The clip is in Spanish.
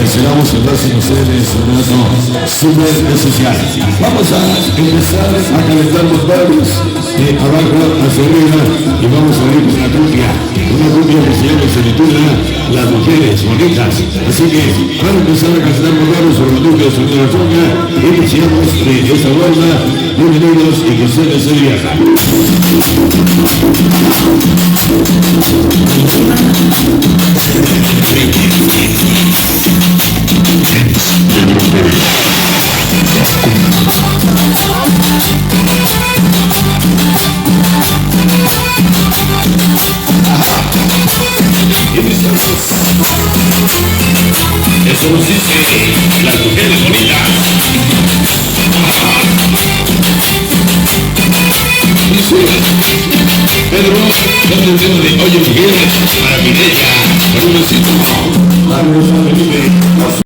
Esperamos hablar sin ustedes un rato súper especial. Vamos a empezar a calentar los barrios de abajo hacia arriba y vamos a ir con una cumbia que se llama, se titula Las Mujeres Bonitas. Así que para empezar a calentar los barrios sobre la cumbia de la Tunga, iniciamos esta banda. Bienvenidos y que ustedes se diviertan. Eso nos dice Las Mujeres Bonitas. Pedro, ¿dónde el dedo de Oye Miguel? Para mi derecha, con un besito.